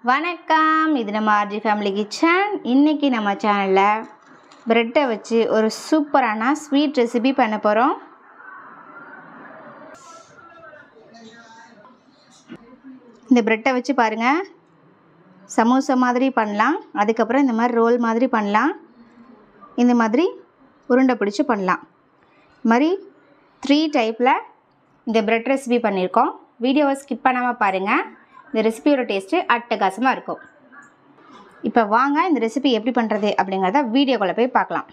வணக்கம், இது நம்ம ஆர்ஜி ஃபேமிலி கிச்சன். இன்றைக்கி நம்ம சேனலில் ப்ரெட்டை வச்சு ஒரு சூப்பரான ஸ்வீட் ரெசிபி பண்ண போகிறோம். இந்த ப்ரெட்டை வச்சு பாருங்கள், சமோசா மாதிரி பண்ணலாம், அதுக்கப்புறம் இந்த மாதிரி ரோல் மாதிரி பண்ணலாம், இந்த மாதிரி உருண்டை பிடிச்சி பண்ணலாம். இது மாதிரி 3 டைப்பில் இந்த ப்ரெட் ரெசிபி பண்ணியிருக்கோம். வீடியோவை ஸ்கிப் பண்ணாமல் பாருங்கள். இந்த ரெசிபியோட டேஸ்ட்டு அட்டகாசமாக இருக்கும். இப்போ வாங்க இந்த ரெசிபி எப்படி பண்ணுறது அப்படிங்கிறத வீடியோக்குள்ளே போய் பார்க்கலாம்.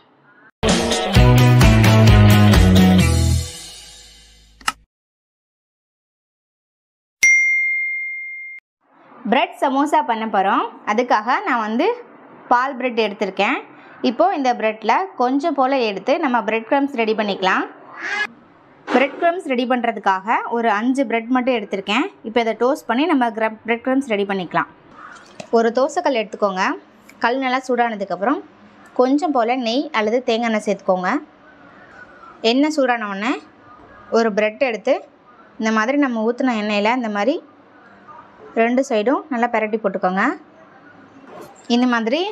பிரெட் சமோசா பண்ண போகிறோம். அதுக்காக நான் பால் பிரெட் எடுத்திருக்கேன். இப்போது இந்த ப்ரெட்டில் கொஞ்சம் போல் எடுத்து நம்ம பிரெட் க்ரம்ஸ் ரெடி பண்ணிக்கலாம். பிரெட் க்ரம்ஸ் ரெடி பண்ணுறதுக்காக ஒரு 5 பிரெட் மட்டும் எடுத்திருக்கேன். இப்போ இதை டோஸ்ட் பண்ணி நம்ம பிரெட் க்ரம்ஸ் ரெடி பண்ணிக்கலாம். ஒரு தோசைக்கல் எடுத்துக்கோங்க. கல் நல்லா சூடானதுக்கப்புறம் கொஞ்சம் போல் நெய் அல்லது தேங்காய் எண்ணெய் சேர்த்துக்கோங்க. எண்ணெய் சூடான உடனே ஒரு பிரெட் எடுத்து இந்த மாதிரி நம்ம ஊற்றின எண்ணெயில் இந்த மாதிரி 2 சைடும் நல்லா பிரட்டி போட்டுக்கோங்க. இந்த மாதிரி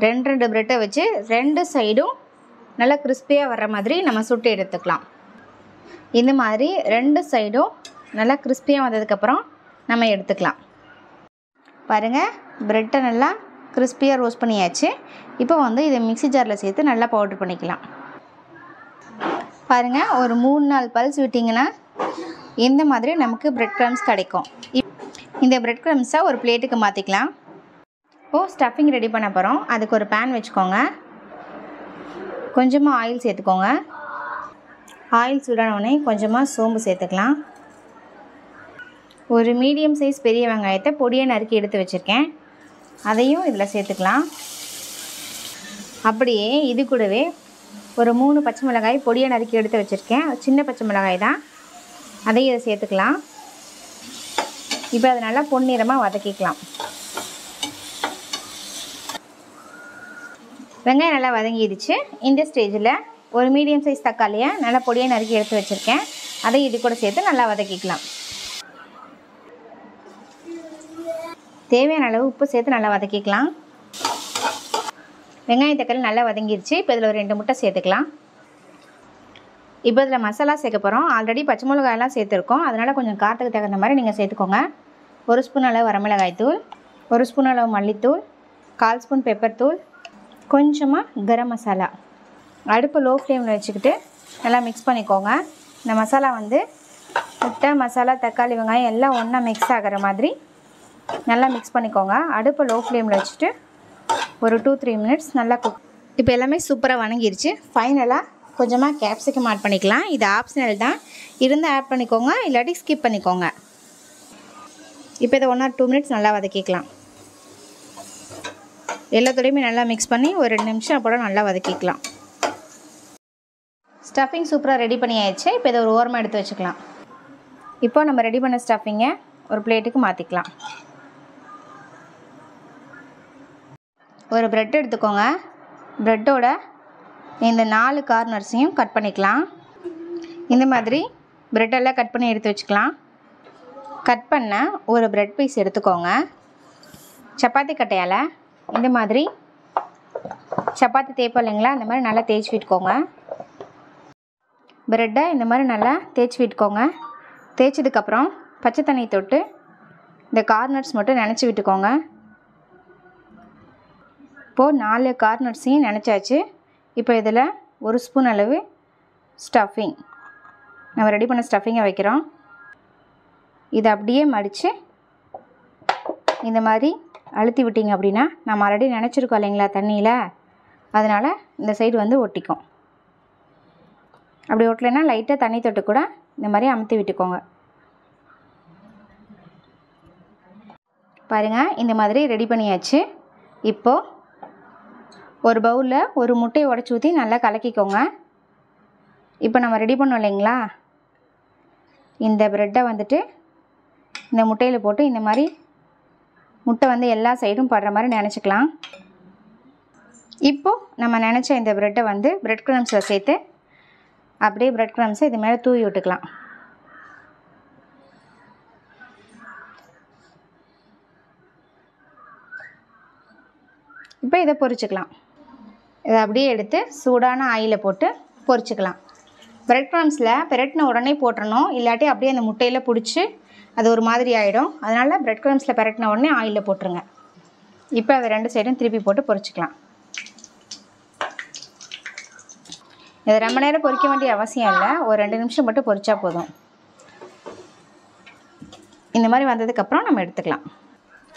2 பிரெட்டை வச்சு 2 சைடும் நல்லா கிறிஸ்பியாக வர்ற மாதிரி நம்ம சுட்டு எடுத்துக்கலாம். இந்த மாதிரி 2 சைடும் நல்லா கிறிஸ்பியாக வந்ததுக்கப்புறம் நம்ம எடுத்துக்கலாம். பாருங்கள், ப்ரெட்டை நல்லா கிறிஸ்பியாக ரோஸ்ட் பண்ணியாச்சு. இப்போ இதை மிக்ஸி ஜாரில் சேர்த்து நல்லா பவுடர் பண்ணிக்கலாம். பாருங்கள், ஒரு 3-4 பல்ஸ் விட்டிங்கன்னா இந்த மாதிரி நமக்கு பிரெட் க்ரம்ஸ் கிடைக்கும். இந்த பிரெட் க்ரம்ஸை ஒரு பிளேட்டுக்கு மாற்றிக்கலாம். இப்போது ஸ்டஃபிங் ரெடி பண்ண போகிறோம். அதுக்கு ஒரு பேன் வச்சுக்கோங்க. கொஞ்சமாக ஆயில் சேர்த்துக்கோங்க. ஆயில் சூடானவுடனே கொஞ்சமாக சோம்பு சேர்த்துக்கலாம். ஒரு மீடியம் சைஸ் பெரிய வெங்காயத்தை பொடியை நறுக்கி எடுத்து வச்சுருக்கேன், அதையும் இதில் சேர்த்துக்கலாம். அப்படியே இது கூடவே ஒரு 3 பச்சை மிளகாய் பொடியை நறுக்கி எடுத்து வச்சுருக்கேன், சின்ன பச்சை மிளகாய் தான், அதையும் இதை சேர்த்துக்கலாம். இப்போ அதை நல்லா பொன்னிறமாக வதக்கிக்கலாம். வெங்காயம் நல்லா வதங்கிடுச்சு. இந்த ஸ்டேஜில் ஒரு மீடியம் சைஸ் தக்காளியை நல்லா பொடியை நறுக்கி எடுத்து வச்சுருக்கேன், அதை இது கூட சேர்த்து நல்லா வதக்கிக்கலாம். தேவையான அளவு உப்பு சேர்த்து நல்லா வதக்கிக்கலாம். வெங்காயம் தக்காளி நல்லா வதங்கிடுச்சு. இப்போ இதில் ஒரு 2 முட்டை சேர்த்துக்கலாம். இப்போ இதில் மசாலா சேர்க்க போகிறோம். ஆல்ரெடி பச்சை மிளகாயெல்லாம் சேர்த்துருக்கோம், அதனால் கொஞ்சம் காரத்துக்கு தகுந்த மாதிரி நீங்கள் சேர்த்துக்கோங்க. 1 ஸ்பூன் அளவு வரமிளகாய் தூள், 1 ஸ்பூன் அளவு மல்லித்தூள், 1/4 ஸ்பூன் பெப்பர் தூள், கொஞ்சமாக கரம் மசாலா. அடுப்பு லோ ஃப்ளேமில் வச்சுக்கிட்டு நல்லா மிக்ஸ் பண்ணிக்கோங்க. இந்த மசாலா முட்டை, மசாலா, தக்காளி, வெங்காயம் எல்லாம் ஒன்றா மிக்ஸ் ஆகிற மாதிரி நல்லா மிக்ஸ் பண்ணிக்கோங்க. அடுப்பு லோ ஃப்ளேமில் வச்சுட்டு ஒரு 2-3 மினிட்ஸ் நல்லா குக். இப்போ எல்லாமே சூப்பராக வணங்கிருச்சு. ஃபைனலாக கொஞ்சமாக கேப்சிகம் ஆட் பண்ணிக்கலாம். இது ஆப்ஷனல் தான், இருந்தால் ஆட் பண்ணிக்கோங்க, இல்லாட்டி ஸ்கிப் பண்ணிக்கோங்க. இப்போ இதை 1 or 2 மினிட்ஸ் நல்லா வதக்கிக்கலாம். எல்லாத்தோடையுமே நல்லா மிக்ஸ் பண்ணி ஒரு 2 நிமிஷம் அப்புறம் நல்லா வதக்கிக்கலாம். ஸ்டஃபிங் சூப்பராக ரெடி பண்ணி ஆயிடுச்சு. இப்போ இதை ஒரு ஓரமாக எடுத்து வச்சுக்கலாம். இப்போ நம்ம ரெடி பண்ண ஸ்டஃபிங்கை ஒரு பிளேட்டுக்கு மாற்றிக்கலாம். ஒரு ப்ரெட் எடுத்துக்கோங்க. ப்ரெட்டோட இந்த 4 கார்னர்ஸையும் கட் பண்ணிக்கலாம். இந்த மாதிரி ப்ரெட்டெல்லாம் கட் பண்ணி எடுத்து வச்சுக்கலாம். கட் பண்ண ஒரு ப்ரெட் பீஸ் எடுத்துக்கோங்க. சப்பாத்தி கட்டையால் இந்த மாதிரி சப்பாத்தி தேய்ப்போம் இல்லைங்களா, அந்த மாதிரி நல்லா தேய்ச்சி விட்டுக்கோங்க. ப்ரெட்டை இந்த மாதிரி நல்லா தேய்ச்சி விட்டுக்கோங்க. தேய்ச்சதுக்கப்புறம் பச்சை தண்ணி தொட்டு இந்த கார்னர்ஸ் மட்டும் நினச்சி விட்டுக்கோங்க. இப்போது 4 கார்னர்ஸையும் நினச்சாச்சு. இப்போ இதில் 1 ஸ்பூன் அளவு ஸ்டஃபிங், நம்ம ரெடி பண்ண ஸ்டஃபிங்கை வைக்கிறோம். இதை அப்படியே மடித்து இந்த மாதிரி அழுத்தி விட்டிங்க அப்படின்னா, நம்ம ஆல்ரெடி நினச்சிருக்கோம் இல்லைங்களா தண்ணியில், அதனால் இந்த சைடு ஒட்டிக்கும். அப்படி ஒட்டலைன்னா லைட்டாக தண்ணி தொட்டு கூட இந்த மாதிரி அமுத்தி விட்டுக்கோங்க. பாருங்கள், இந்த மாதிரி ரெடி பண்ணியாச்சு. இப்போது ஒரு பவுலில் ஒரு முட்டையை உடச்சி ஊற்றி நல்லா கலக்கிக்கோங்க. இப்போ நம்ம ரெடி பண்ணோம் இல்லைங்களா, இந்த ப்ரெட்டை இந்த முட்டையில் போட்டு இந்த மாதிரி முட்டை எல்லா சைடும் படுற மாதிரி நினச்சிக்கலாம். இப்போது நம்ம நினச்ச இந்த ப்ரெட்டை ப்ரெட் க்ரம்ஸில் சேர்த்து அப்படியே பிரெட் க்ரம்ஸை இது மேலே தூவி விட்டுக்கலாம். இப்போ இதை பொரிச்சுக்கலாம். இதை அப்படியே எடுத்து சூடான ஆயிலில் போட்டு பொரிச்சுக்கலாம். பிரெட் க்ரம்ஸில் பிரட்டின உடனே போட்டுறணும், இல்லாட்டி அப்படியே அந்த முட்டையில் பிடிச்சி அது ஒரு மாதிரி ஆகிடும். அதனால் பிரெட் க்ரம்ஸில் பிரட்டின உடனே ஆயிலில் போட்டுருங்க. இப்போ அதை 2 சைடும் திருப்பி போட்டு பொரிச்சுக்கலாம். இதை ரொம்ப நேரம் பொரிக்க வேண்டிய அவசியம் இல்லை, ஒரு 2 நிமிஷம் மட்டும் பொரிச்சா போதும். இந்த மாதிரி வந்ததுக்கப்புறம் நம்ம எடுத்துக்கலாம்.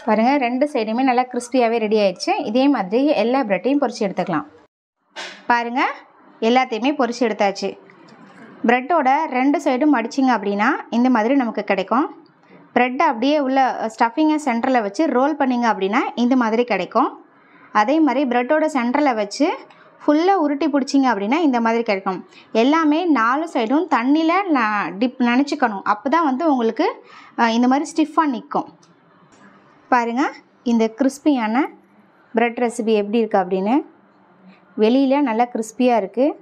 பாருங்கள், 2 சைடுமே நல்லா கிறிஸ்பியாகவே ரெடி ஆயிடுச்சு. இதே மாதிரி எல்லா ப்ரெட்டையும் பொரிச்சு எடுத்துக்கலாம். பாருங்கள், எல்லாத்தையுமே பொரிச்சு எடுத்தாச்சு. ப்ரெட்டோட 2 சைடும் மடிச்சிங்க அப்படின்னா இந்த மாதிரி நமக்கு கிடைக்கும். ப்ரெட்டை அப்படியே உள்ள ஸ்டஃபிங்கை சென்டரில் வச்சு ரோல் பண்ணிங்க அப்படின்னா இந்த மாதிரி கிடைக்கும். அதே மாதிரி ப்ரெட்டோட சென்டரில் வச்சு ஃபுல்லாக உருட்டி பிடிச்சிங்க அப்படின்னா இந்த மாதிரி கிடைக்கும். எல்லாமே 4 சைடும் தண்ணியில் நனைச்சிக்கணும். அப்போ தான் வந்து உங்களுக்கு இந்த மாதிரி ஸ்டிஃபாக நிற்கும். பாருங்கள், இந்த கிறிஸ்பியான ப்ரெட் ரெசிபி எப்படி இருக்குது அப்படின்னு. வெளியில் நல்லா கிறிஸ்பியாக இருக்குது.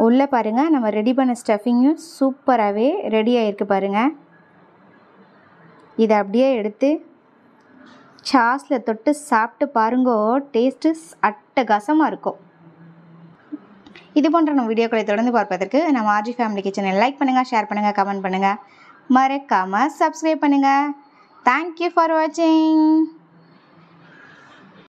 உள்ளே பாருங்கள், நம்ம ரெடி பண்ண ஸ்டஃபிங்கும் சூப்பராகவே ரெடி ஆகிருக்கு. பாருங்கள், இதை அப்படியே எடுத்து சாஸில் தொட்டு சாப்பிட்டு பாருங்கோ, டேஸ்ட்டு அட்டகாசமாக இருக்கும். இது போன்ற நம்ம வீடியோக்களை தொடர்ந்து பார்ப்பதற்கு நம்ம ஆர்ஜி ஃபேமிலி கிச்சனை லைக் பண்ணுங்கள், ஷேர் பண்ணுங்கள், கமெண்ட் பண்ணுங்கள், மறக்காமல் சப்ஸ்கிரைப் பண்ணுங்கள். தேங்க்யூ ஃபார் வாட்சிங்.